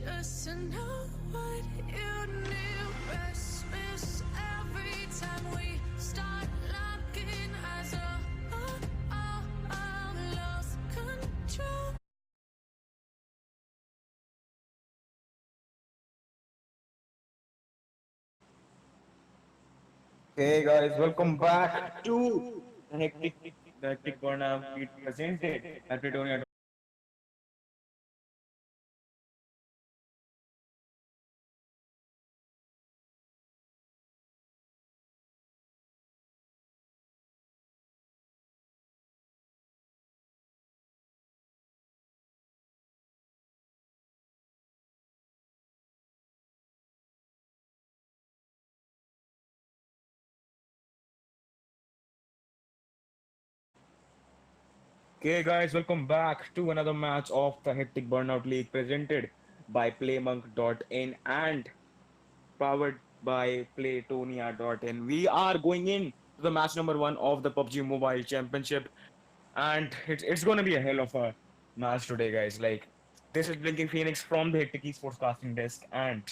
just to know what you knew. Restless every time we start locking eyes. Lost control. Hey guys, welcome back to the HecTiiC Burnout Lead presented by PlayTM. Okay guys, welcome back to another match of the HecTiiC Burnout League presented by PlayMonk.in and powered by Playtonia.in. We are going in to the match number one of the PUBG Mobile Championship, and it's going to be a hell of a match today, guys. Like, this is Blinking Phoenix from the HecTiiC Esports casting desk, and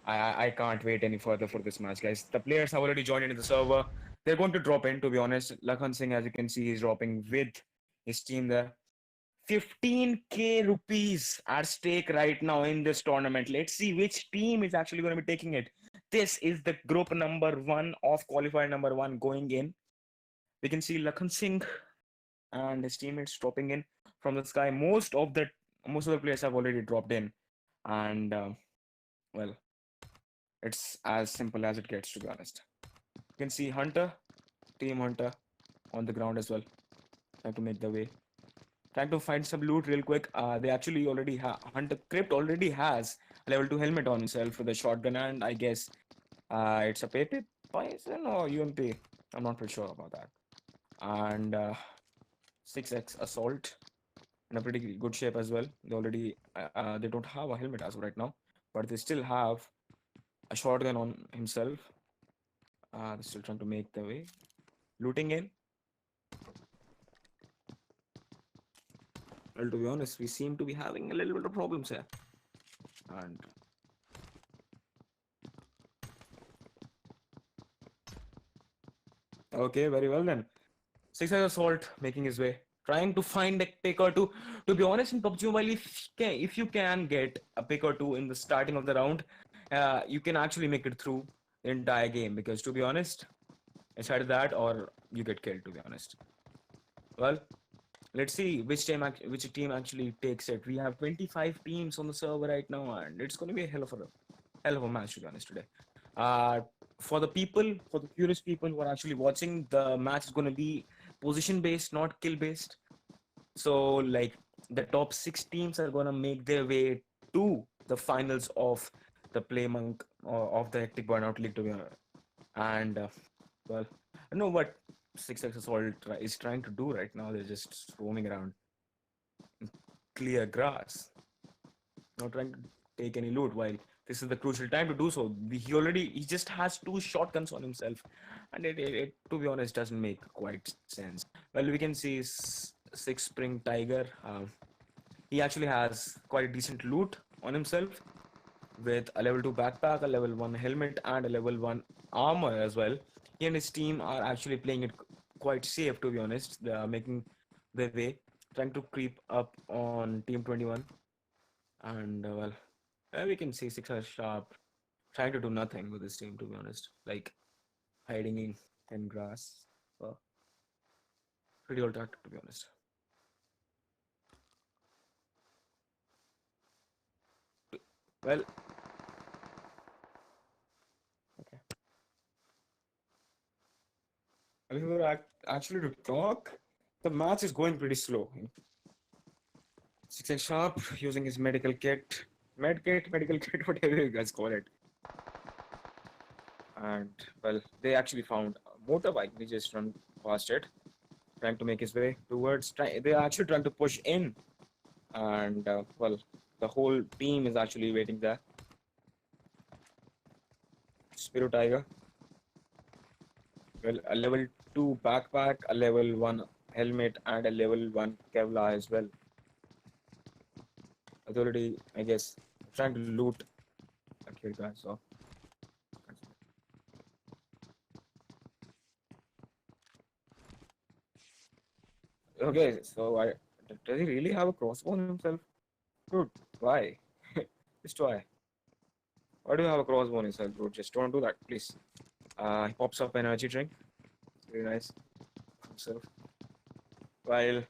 I can't wait any further for this match, guys. The players have already joined into the server. They're going to drop in, to be honest. Lakhan Singh, as you can see, is dropping with his team there. 15k rupees at stake right now in this tournament. Let's see which team is actually going to be taking it. This is the group number one of qualifier number one going in. We can see Lakhan Singh and his teammates dropping in from the sky. Most of the players have already dropped in, and well, it's as simple as it gets, to be honest. You can see Hunter, Team Hunter, on the ground as well, trying to make the way, trying to find some loot real quick. They actually already have Hunter Crypt already has a level 2 helmet on himself with a shotgun, and I guess it's a PP Poison or UMP. I'm not pretty sure about that. And 6x Assault in a pretty good shape as well. They don't have a helmet as of right now, but they still have a shotgun on himself. They're still trying to make the way, looting in. Well, to be honest, we seem to be having a little bit of problems here. And okay, very well then. 6 Assault making his way, trying to find a pick or two. To be honest, in PUBG Mobile, if you can get a pick or two in the starting of the round, you can actually make it through the entire game. Because to be honest, it's either that or you get killed. To be honest, well, let's see which team actually takes it. We have 25 teams on the server right now, and it's going to be a hell of a match, to be honest, today. Uh, for the curious people who are actually watching, the match is going to be position based, not kill based. So, like, the top six teams are going to make their way to the finals of the Playmonk of the HecTiiC Burnout League, to be honest. And well, I know what 6x Assault is trying to do right now. They're just roaming around in clear grass, not trying to take any loot. While this is the crucial time to do so, he just has two shotguns on himself, and it to be honest doesn't make quite sense. Well, we can see Six Spring Tiger. He actually has quite a decent loot on himself with a level 2 backpack, a level 1 helmet, and a level 1 armor as well. He and his team are actually playing it quite safe, to be honest. They are making their way, trying to creep up on Team 21. And we can see 6 Sharp trying to do nothing with his team, to be honest. Like hiding in grass. Well, pretty old tactic, to be honest. Well, okay. If we were actually to talk, the match is going pretty slow. 6 Sharp using his medical kit, whatever you guys call it. And well, they actually found a motorbike. They just run past it, trying to make his way towards. They're actually trying to push in, and well, the whole team is actually waiting there. Spiro Tiger. Well, a level 2 backpack, a level 1 helmet, and a level 1 Kevlar as well. Authority, I guess, trying to loot. Okay, guys. So okay, so does he really have a crossbow on himself? Dude, why? Just why? Why do you have a crossbow on yourself, dude? Just don't do that, please. He pops up energy drink. Very nice. Himself. Well,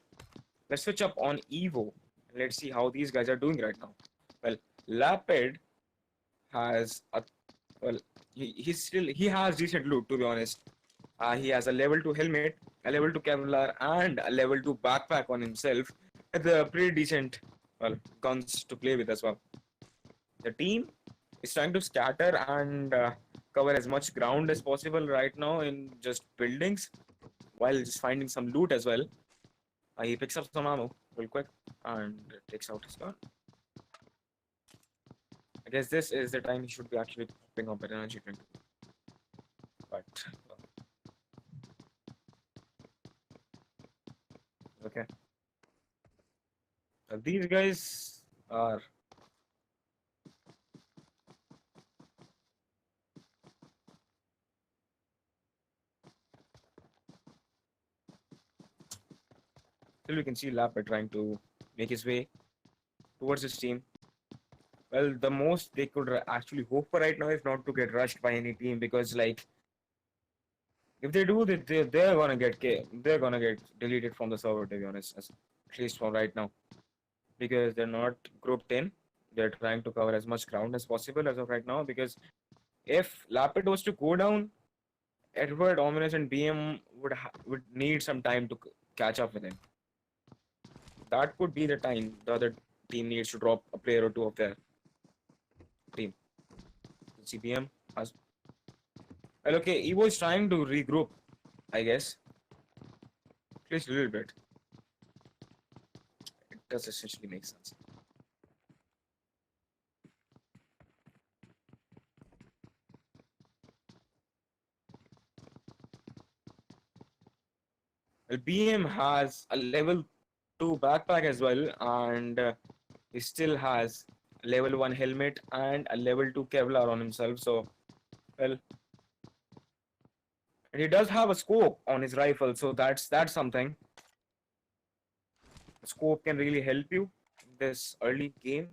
let's switch up on Evo. Let's see how these guys are doing right now. Well, Lapid has a well, he has decent loot to be honest. He has a level 2 helmet, a level 2 Kevlar, and a level 2 backpack on himself. With a pretty decent guns to play with as well. The team is trying to scatter and cover as much ground as possible right now in just buildings, while just finding some loot as well. He picks up some ammo real quick and takes out his gun. I guess this is the time he should be actually popping up an energy drink. But okay, these guys are still you can see Lapid trying to make his way towards his team. Well, the most they could actually hope for right now is not to get rushed by any team because, like, if they do, they're gonna they're gonna get deleted from the server. To be honest, at least for right now, because they're not grouped in. They're trying to cover as much ground as possible as of right now. Because if Lapid was to go down, Edward, Ominous, and BM would need some time to catch up with him. That could be the time the other team needs to drop a player or two of their team. CPM has. Well, okay, Evo is trying to regroup, I guess. At least a little bit. It does essentially make sense. Well, BM has a level 2 backpack as well, and he still has a level 1 helmet and a level 2 Kevlar on himself. So, well, and he does have a scope on his rifle, so that's something. The scope can really help you in this early game.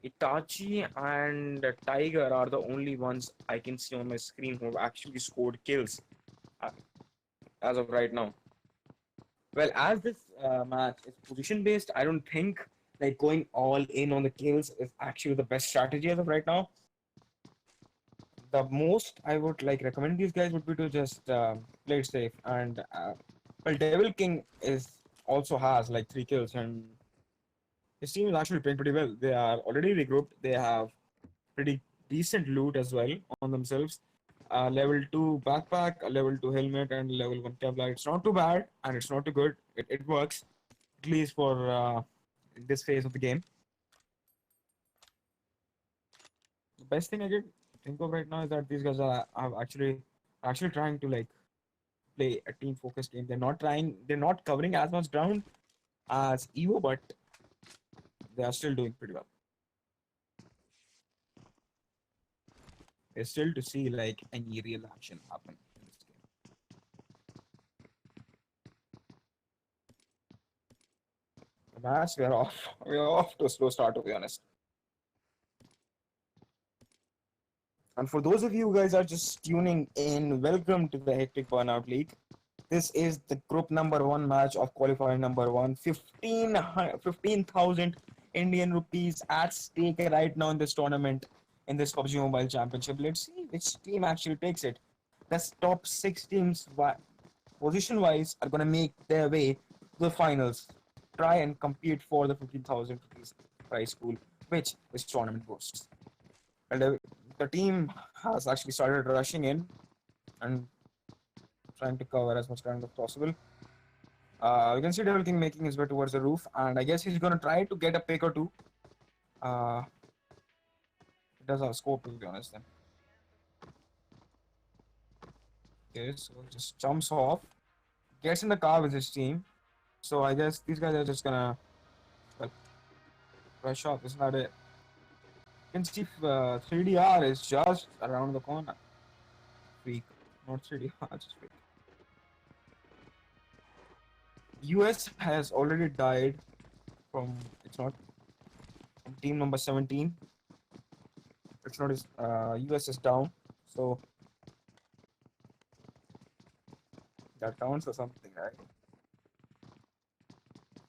Itachi and Tiger are the only ones I can see on my screen who have actually scored kills uh, as of right now. Well, as this match is position based, I don't think like going all in on the kills is actually the best strategy as of right now. The most I would like recommend these guys would be to just play it safe. And well, Devil King is also has like 3 kills, and his team is actually playing pretty well. They are already regrouped. They have pretty decent loot as well on themselves. Level 2 backpack, a level 2 helmet, and level 1 Kevlar. It's not too bad and it's not too good. It works, at least for this phase of the game. The best thing I can think of right now is that these guys are actually trying to like play a team focused game. They're not covering as much ground as Evo, but they are still doing pretty well. They're still to see like any real action happen in this game. The match, we're off. We're off to a slow start, to be honest. And for those of you who guys are just tuning in, welcome to the HecTiiC Burnout League. This is the group number 1 match of qualifier number 1. 15,000 Indian rupees at stake right now in this tournament, in this PUBG Mobile Championship. Let's see which team actually takes it. The top 6 teams, position-wise, are going to make their way to the finals. Try and compete for the 15,000 rupees prize pool, which this tournament boasts. And the team has actually started rushing in and trying to cover as much ground as possible. You can see Devil King making his way towards the roof, and I guess he's gonna try to get a pick or two. It does have a scope, to be honest. Then okay, so just jumps off, gets in the car with his team. So I guess these guys are just gonna well, Rush off. Isn't that it? You can see 3DR is just around the corner. Freak. Not 3DR, just freak. US has already died from, it's not, from team number 17. It's not his, US is down. So that counts for something, right?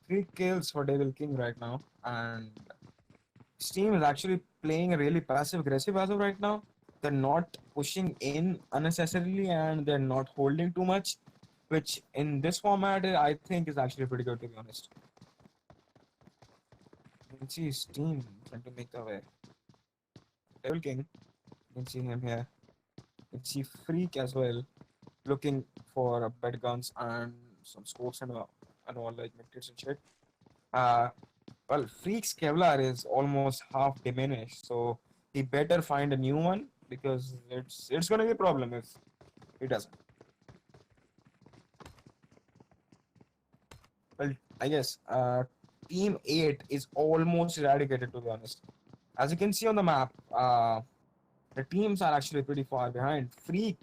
3 kills for Devil King right now. And Steam is actually playing a really passive aggressive as of right now. They're not pushing in unnecessarily and they're not holding too much, which in this format I think is actually pretty good, to be honest. You can see Steam trying to make the way. Devil King, you can see him here. You can see Freak as well, looking for bed guns and some scopes and all like medkits and shit. Uh, well, Freak's Kevlar is almost half diminished, so he better find a new one because it's gonna be a problem if he doesn't. Well, I guess Team 8 is almost eradicated, to be honest. As you can see on the map, the teams are actually pretty far behind. Freak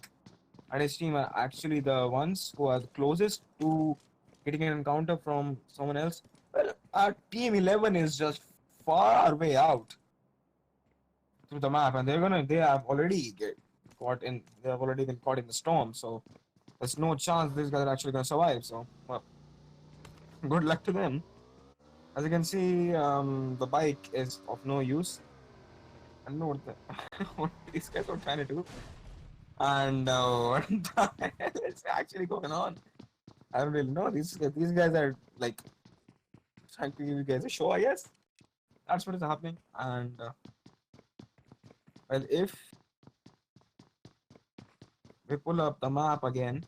and his team are actually the ones who are the closest to getting an encounter from someone else. Well, Team 11 is just far way out through the map, and they have already they have already been caught in the storm. So there's no chance these guys are actually gonna survive. So well, good luck to them. As you can see, the bike is of no use. I don't know what what these guys are trying to do, and what the hell is actually going on? I don't really know. These guys are like trying to give you guys a show, I guess. That's what is happening. And well, if we pull up the map again,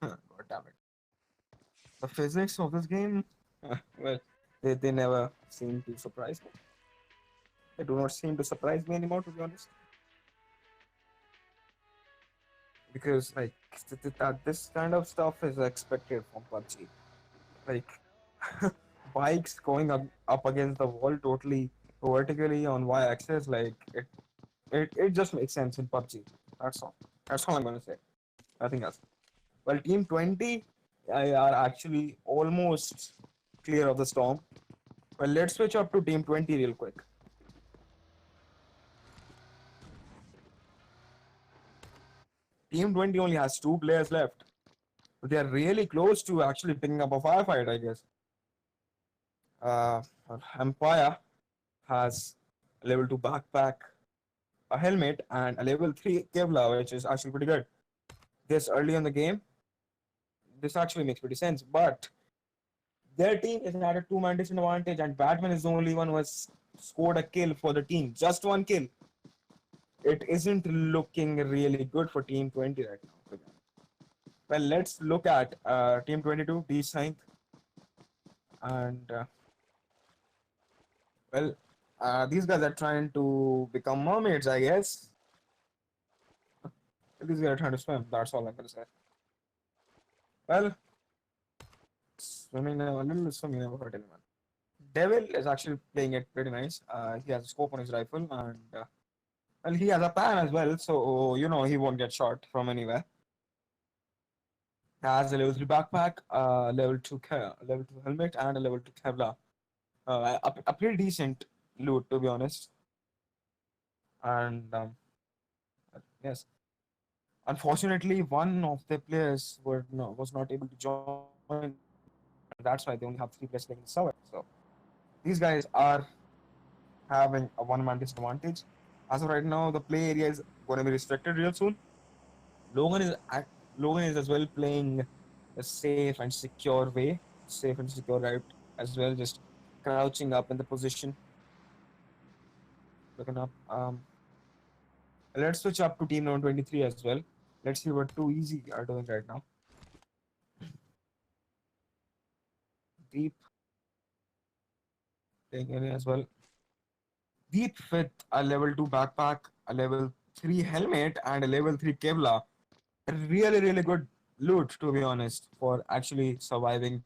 God damn it. The physics of this game, well, they never seem to surprise me. They do not seem to surprise me anymore, to be honest. Because like that this kind of stuff is expected from PUBG. Like bikes going up against the wall totally vertically on y-axis, like it just makes sense in PUBG. That's all. That's all I'm gonna say. Nothing else. Well, Team 20 are actually almost clear of the storm. Well, let's switch up to Team 20 real quick. Team 20 only has 2 players left. But they are really close to actually picking up a firefight, I guess. Uh, Empire has a level 2 backpack, a helmet, and a level 3 Kevlar, which is actually pretty good. This early in the game, this actually makes pretty sense. But their team is at a 2-man disadvantage, and Batman is the only one who has scored a kill for the team. Just 1 kill. It isn't looking really good for Team 20 right now. Well, let's look at Team 22, D-Sync. And, well, these guys are trying to become mermaids, I guess. These guys are trying to swim. That's all I'm going to say. Well, swimming, a little swimming never hurt anyone. Devil is actually playing it pretty nice. He has a scope on his rifle, and well, he has a pan as well, so you know he won't get shot from anywhere. He has a level 3 backpack, level 2 helmet, and a level 2 Kevlar. A pretty decent loot, to be honest. And yes, unfortunately, one of the players was not able to join, and that's why they only have 3 players playing the server. So these guys are having a 1-man disadvantage. As of right now, the play area is going to be restricted real soon. Logan is Logan is as well playing a safe and secure way, safe and secure route as well, just crouching up in the position, looking up. Let's switch up to team number 23 as well. Let's see what Too Easy are doing right now. Deep playing area as well. Deep with a level 2 backpack, a level 3 helmet, and a level 3 Kevlar. Really, really good loot, to be honest, for actually surviving.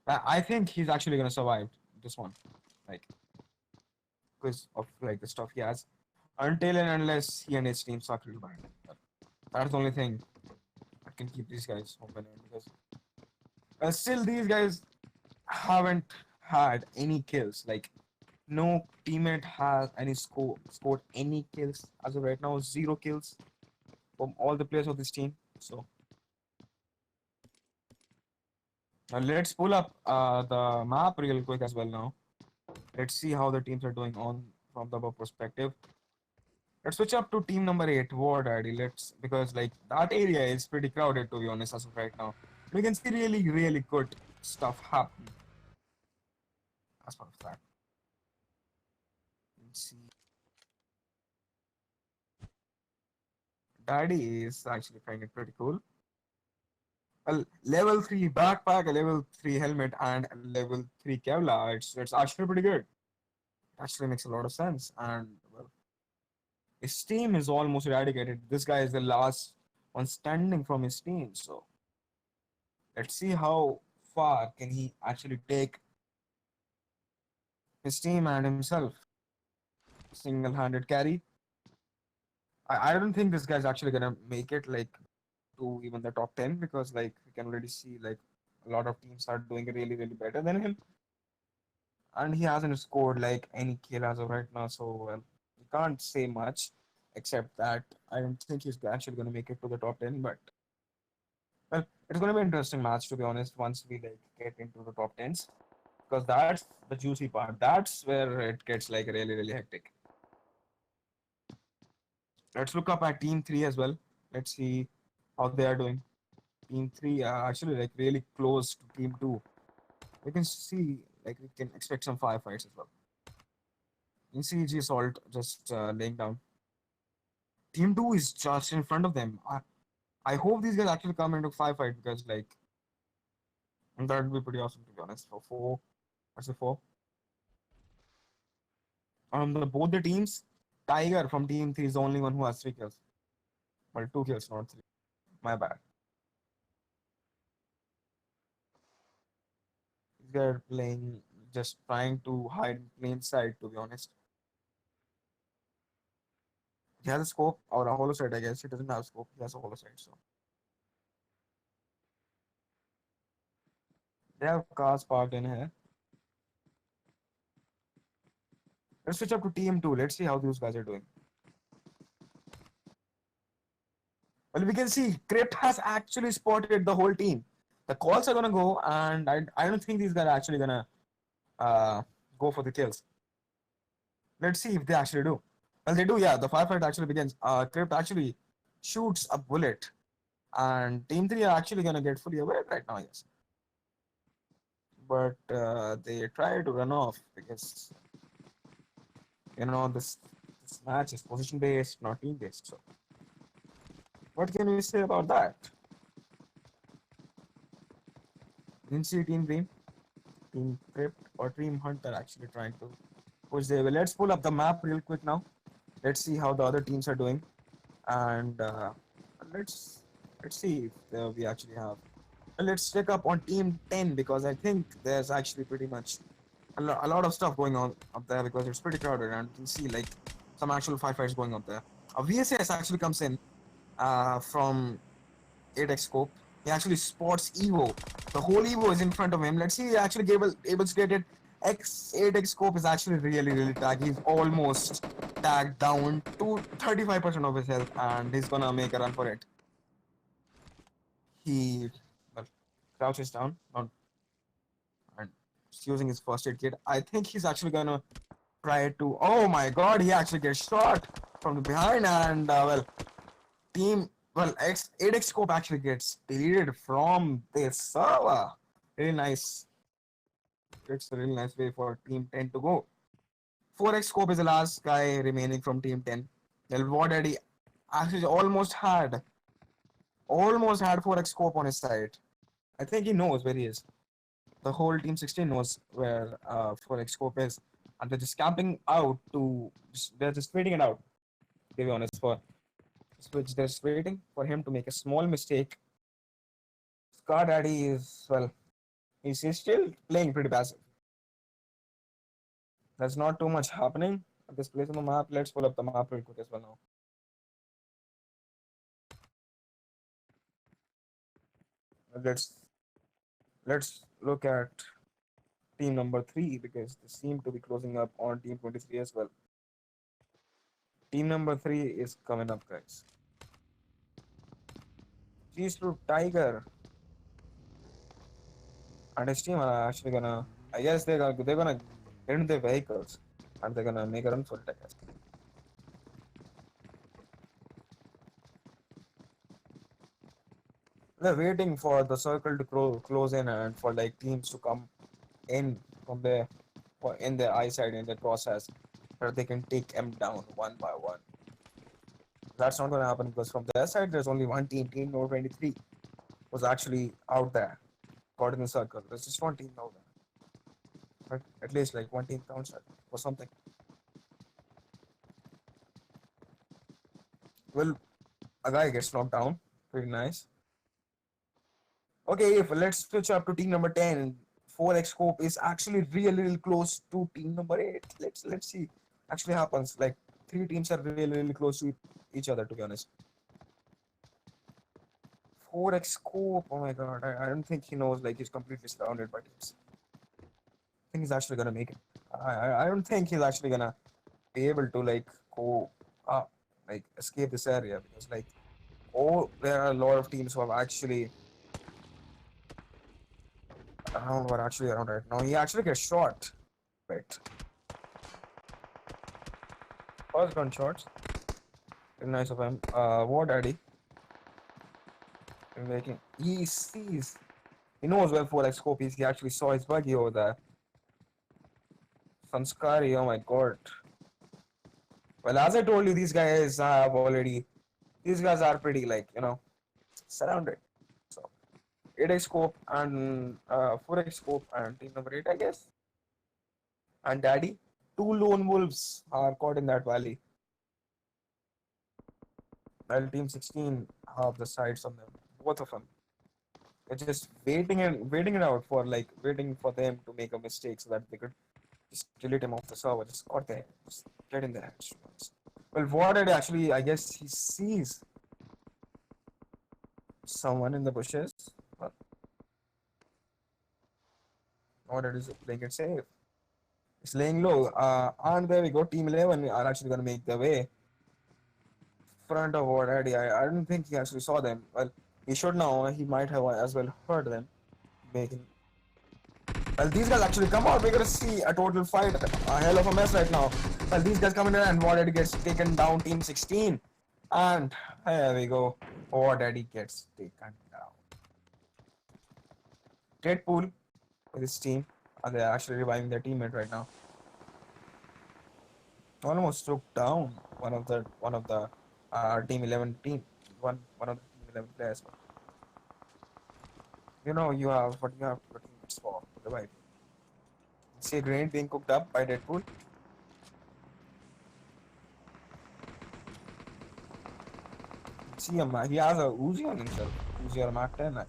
I think he's actually gonna survive this one, like because of like the stuff he has. Until and unless he and his team suck really bad. But that's the only thing that can keep these guys open because still these guys haven't had any kills. Like no teammate has any scored any kills as of right now. 0 kills from all the players of this team. So let's pull up the map real quick as well now. Let's see how the teams are doing on from the above perspective. Let's switch up to team number 8, War Daddy. Let's because like that area is pretty crowded to be honest as of right now. We can see really good stuff happen as part of that. Let's see. Daddy is actually finding it pretty cool. A level 3 backpack, a level 3 helmet, and a level 3 Kevlar. It's actually pretty good. Actually makes a lot of sense. And well, his team is almost eradicated. This guy is the last one standing from his team. So let's see how far can he actually take his team and himself. Single-handed carry. I don't think this guy's actually gonna make it like to even the top 10 because like we can already see like a lot of teams are doing really better than him, and he hasn't scored like any kill as of right now. So well, we can't say much except that I don't think he's actually gonna make it to the top 10. But well, it's gonna be an interesting match to be honest once we like get into the top tens because that's the juicy part. That's where it gets like really hectic. Let's look up at Team 3 as well. Let's see how they are doing. Team 3 are actually like really close to Team 2. We can see like we can expect some firefights as well. In CG Salt just laying down. Team 2 is just in front of them. I hope these guys actually come into firefight because like that would be pretty awesome to be honest. For 4, what's the 4? Both the teams, Tiger from Team 3 is the only one who has 3 kills. Well, 2 kills, not 3. My bad. They're playing, just trying to hide in plain sight, to be honest. He has a scope or a hollow sight, I guess. He doesn't have scope, he has a hollow sight, so. They have cars parked in here. Let's switch up to team 2. Let's see how these guys are doing. Well, we can see Crypt has actually spotted the whole team. The calls are gonna go, and I don't think these guys are actually gonna go for the kills. Let's see if they actually do. Well, they do, yeah. The firefight actually begins. Crypt actually shoots a bullet, and Team 3 are actually gonna get fully away right now, yes. But they try to run off because you know this match is position based, not team based. So what can we say about that? Didn't see Team Green, Team Crypt, or Team Hunter actually trying to push their way. Let's pull up the map real quick now. Let's see how the other teams are doing, and let's see if we actually have. Let's check up on Team 10 because I think there's actually pretty much a lot of stuff going on up there because it's pretty crowded and you can see like some actual firefights going up there. A VSS actually comes in from 8x scope. He actually spots Evo. The whole Evo is in front of him. Let's see, he actually able to get it. X8x scope is actually really tagged. He's almost tagged down to 35% of his health and he's gonna make a run for it. He well, crouches down and using his first aid kit. I think he's actually gonna try to. Oh my god, he actually gets shot from the behind and well, X8x scope actually gets deleted from this server. Really nice. It's a really nice way for Team 10 to go. 4x scope is the last guy remaining from Team 10. Well, what did he actually almost had 4x scope on his side. I think he knows where he is. The whole Team 16 knows where 4x scope is. And they're just camping out they're just waiting it out. To be honest, they're just waiting for him to make a small mistake Car Daddy is, well, he's still playing pretty passive. There's not too much happening at this place on the map. Let's pull up the map real quick as well now. Let's let's look at team number 3 because they seem to be closing up on team 23 as well. Team number 3 is coming up, guys. Cheese to Tiger and his team are actually gonna. I guess they're gonna get into their vehicles and they're gonna make a run for it, I guess. They're waiting for the circle to close in and for like teams to come in from their in their eyesight in the process so that they can take them down one by one. That's not gonna happen because from their side there's only one team. Team number 23 was actually out there, caught in the circle. There's just one team out there. But at least like one team counts or something. Well, a guy gets knocked down. Pretty nice. Okay, let's switch up to team number 10. 4x scope is actually really close to team number 8. Let's see. Actually happens. Like 3 teams are really close to each other, to be honest. 4x scope. Oh my god. I don't think he knows, like he's completely surrounded by teams. I think he's actually gonna make it. I don't think he's actually gonna be able to like go up, like escape this area because like there are a lot of teams who have actually around right now. He actually gets shot. Wait. First gun shots. Very nice of him. War Daddy. He sees. He knows where 4x scope is. He actually saw his buggy over there. Sanskari, oh my god. Well, as I told you, these guys have already. These guys are pretty, like, surrounded. So, 8x scope and 4x scope and team number 8, I guess. And Daddy. 2 lone wolves are caught in that valley. While team 16 have the sights on them. Both of them. They're just waiting it out for waiting for them to make a mistake so that they could just delete him off the server. Just got there. Just get in there. Well, what did actually, I guess he sees someone in the bushes. Well, what it is playing it safe. It's laying low. And there we go. Team 11 are actually going to make their way. Front of already. I don't think he actually saw them. Well, he should now. He might have as well heard them making. Well, these guys actually come out. We're gonna see a total fight. A hell of a mess right now. Well, these guys come in and War Daddy gets taken down. Team 16, and there we go. War Daddy gets taken down. Deadpool with his team, and they're actually reviving their teammate right now. Almost took down one of the team 11 team one of the team 11 players. You have what you have for teammates for revive. See a grenade being cooked up by Deadpool. See him, he has a Uzi on himself. Uzi or Mark 10.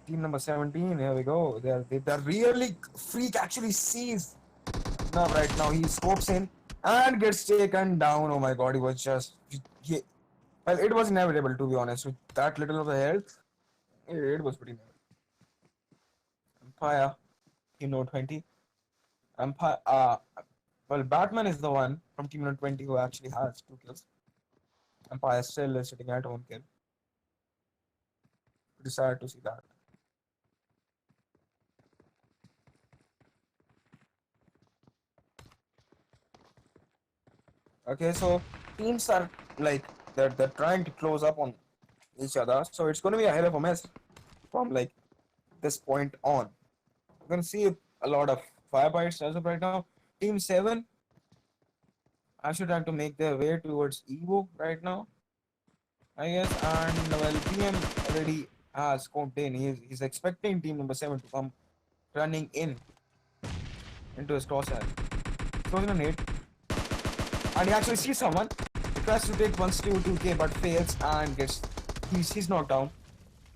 Team number 17, here we go. They're really Freak actually sees now right now. He scopes in and gets taken down. Oh my god, he was just well, it was inevitable, to be honest. With that little of the health, it was pretty inevitable. Empire, team number 20. Empire, well, Batman is the one from team number 20 who actually has 2 kills. Empire still is sitting at 1 kill. Pretty sad to see that. Okay, so teams are like they're trying to close up on each other, so it's going to be a hell of a mess from like this point on. We're going to see a lot of firefights as of right now. Team 7 actually trying to make their way towards Evo right now, I guess. And well, PM already has scoped in. He's expecting team number 7 to come running into his crosshair. Throwing a nade. And he actually sees someone. He tries to take 1 2K but fails and he's knocked down.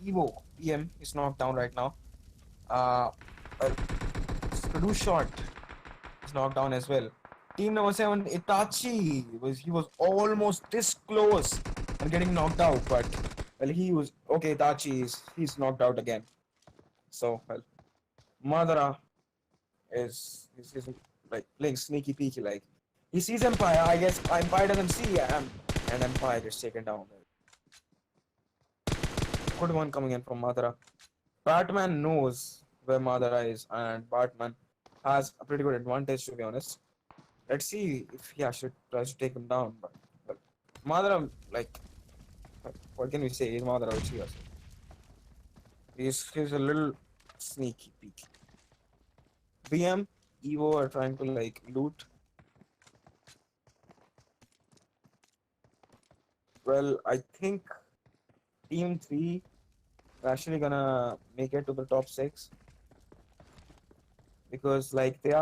Evo PM is knocked down right now. Uh, uh Skadu shot is knocked down as well. Team number 7, Itachi, he was almost this close on getting knocked out, but well, he was okay. Itachi he's knocked out again. So well, Madara is like playing sneaky peeky. Like he sees Empire. I guess Empire doesn't see him, and Empire gets taken down. Good one coming in from Madara. Batman knows where Madara is, and Batman has a pretty good advantage, to be honest. Let's see if he actually tries to take him down. But Madara, like, what can we say? He's Madara, which he has. He's a little sneaky peek. BM, Evo are trying to like loot. Well, I think Team 3 are actually gonna make it to the top 6. Because like they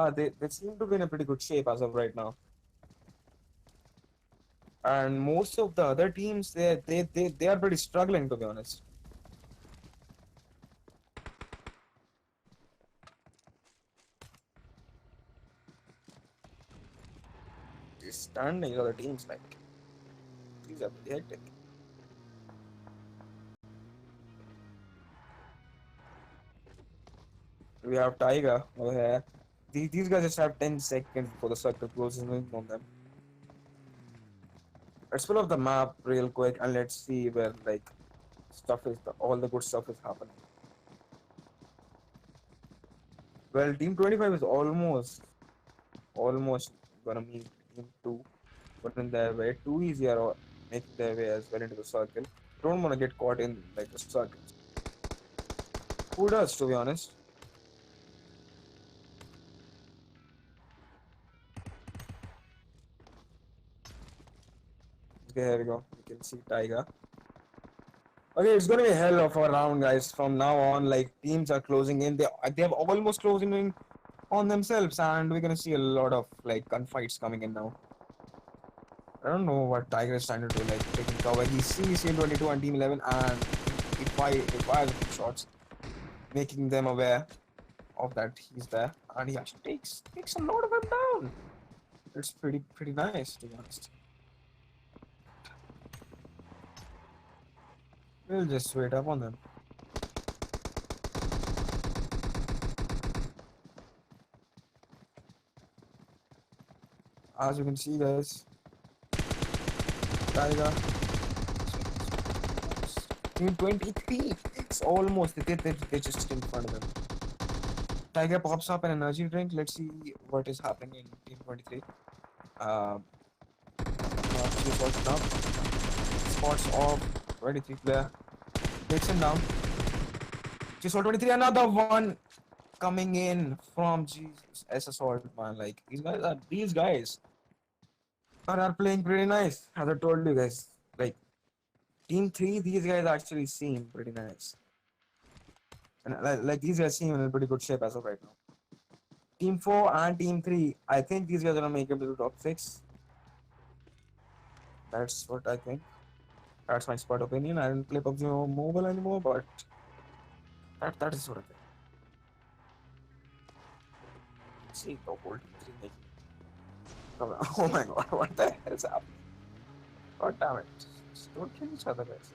seem to be in a pretty good shape as of right now. And most of the other teams they are pretty struggling, to be honest. The standings of the teams, like, these are pretty hectic. We have Tiger over here. These guys just have 10 seconds before the circle closes in on them. Let's pull up the map real quick and let's see where like all the good stuff is happening. Well, Team 25 is almost gonna meet Team 2, but in their way, too easy are making their way as well into the circle. Don't want to get caught in like the circles. Who does, to be honest? Okay, here we go. You can see Tiger. Okay, it's gonna be hell of a round, guys. From now on, like teams are closing in. They have almost closing in on themselves, and we're gonna see a lot of like gunfights coming in now. I don't know what Tiger is trying to do, like taking cover. He sees Team 22 and Team 11, and he fires a few shots, making them aware of that he's there, and he actually takes a lot of them down. It's pretty nice, to be honest. We'll just wait up on them. As you can see, guys, Tiger, Team 23, it's almost, they're just in front of them. Tiger pops up an energy drink. Let's see what is happening in Team 23. Spots off, 23 player, takes him down. Just 23, another one coming in from Jesus S Assault, man. Like these guys are playing pretty nice. As I told you guys, like Team 3, these guys actually seem pretty nice. And like these guys seem in a pretty good shape as of right now. Team 4 and Team 3, I think these guys are gonna make it to the top 6. That's what I think. That's my spot opinion. I don't play PUBG Mobile anymore, but that is what I think. See the whole Team 3 making. Oh my god, what the hell is happening? God damn it. Just don't kill each other, guys.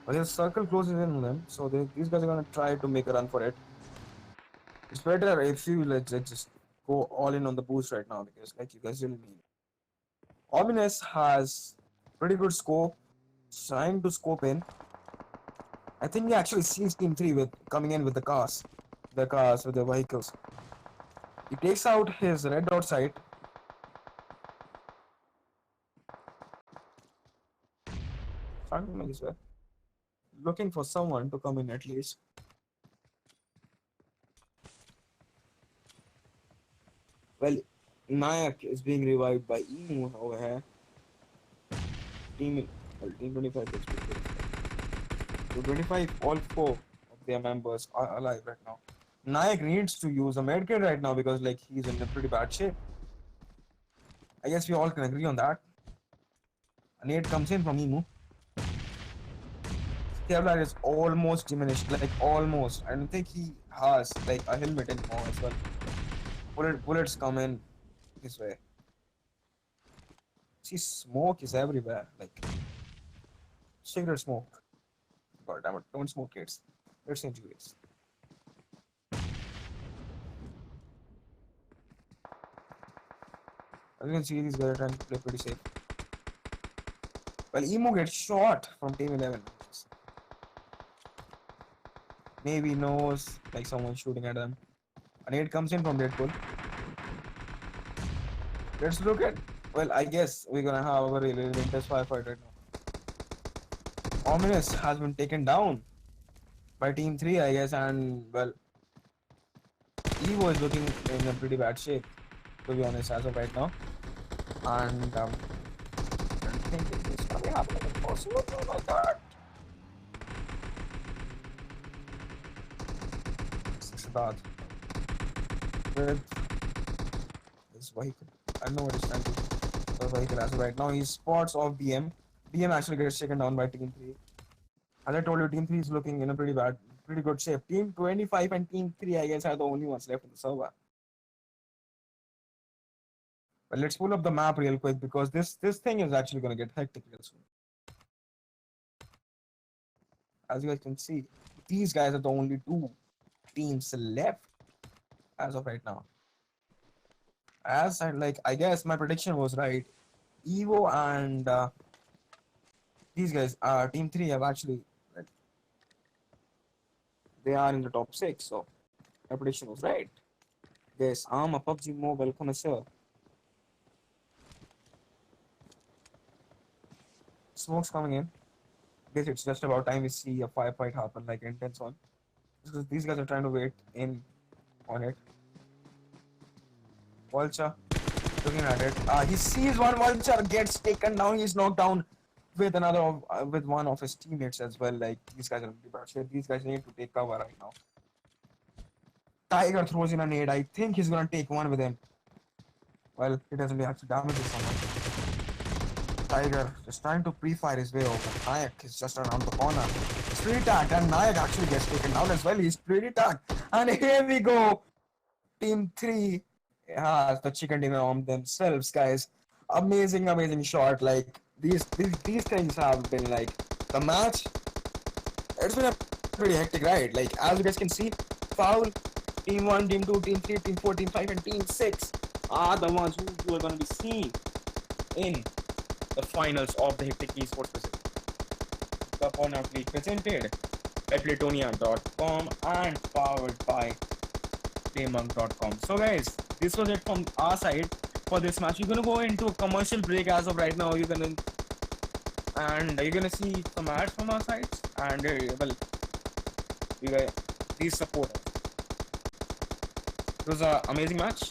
Okay, the circle closes in on them, so these guys are gonna try to make a run for it. It's better if you let's just go all in on the boost right now, because like you guys really need it. Ominous has pretty good scope, trying to scope in. I think he actually sees Team 3 with coming in with the cars with the vehicles. He takes out his red dot sight. Starting like this way. Looking for someone to come in at least. Well, Nayak is being revived by Emu over here. Team 25 gets revived. So 25, all 4 of their members are alive right now. Nayak needs to use a medkit right now because like he's in a pretty bad shape. I guess we all can agree on that. A nade comes in from Emu. Kevlar is almost diminished, like almost. I don't think he has like a helmet anymore as well. Bullets come in this way. See, smoke is everywhere. Like cigarette smoke. God damn it! Don't smoke, kids. It's injurious. As you can see, these guys are trying to play pretty safe. Well, Emo gets shot from Team 11. Maybe knows like someone's shooting at them. A nade comes in from Deadpool. Let's look at. Well, I guess we're gonna have a really intense firefight right now. Ominous has been taken down by Team 3, I guess, and well, Evo is looking in a pretty bad shape, to be honest, as of right now. And I don't think it's gonna be happening. Possible, oh my god. Siddharth with this vehicle. I don't know what he's trying to do. The vehicle as of right now. He spots off BM. BM actually gets taken down by Team 3. As I told you, Team 3 is looking in a pretty good shape. Team 25 and Team 3, I guess, are the only ones left in the server. But let's pull up the map real quick because this thing is actually going to get hectic real soon. As you guys can see, these guys are the only two teams left as of right now. As I guess my prediction was right. Evo and these guys, Team 3 have actually, they are in the top 6, so my prediction was right. Yes, I'm a PUBG Mobile connoisseur. Smoke's coming in. Guess it's just about time we see a firefight happen, like intense one. Because these guys are trying to wait in on it. Vulture looking at it. He sees one. Vulture gets taken down. He's knocked down with another with one of his teammates as well. Like these guys are pretty bad shape. These guys need to take cover right now. Tiger throws in a nade. I think he's gonna take one with him. Well, he doesn't actually damage someone. Tiger just trying to pre-fire his way over. Nayak is just around the corner. It's pretty tagged, and Nayak actually gets taken down as well. He's pretty tagged. And here we go. Team 3 has the chicken dinner on themselves, guys. Amazing shot. Like these things have been like the match. It's been a pretty hectic ride. Like as you guys can see, foul. Team 1, Team 2, Team 3, Team 4, Team 5, and Team 6 are the ones who are going to be seen in the finals of the HecTiiC Esports the Burnout League presented by Platonia.com and powered by Paymonk.com. So guys, this was it from our side for this match. We're gonna go into a commercial break as of right now. You're gonna see some ads from our sides, and well, you guys, please support us. It was an amazing match.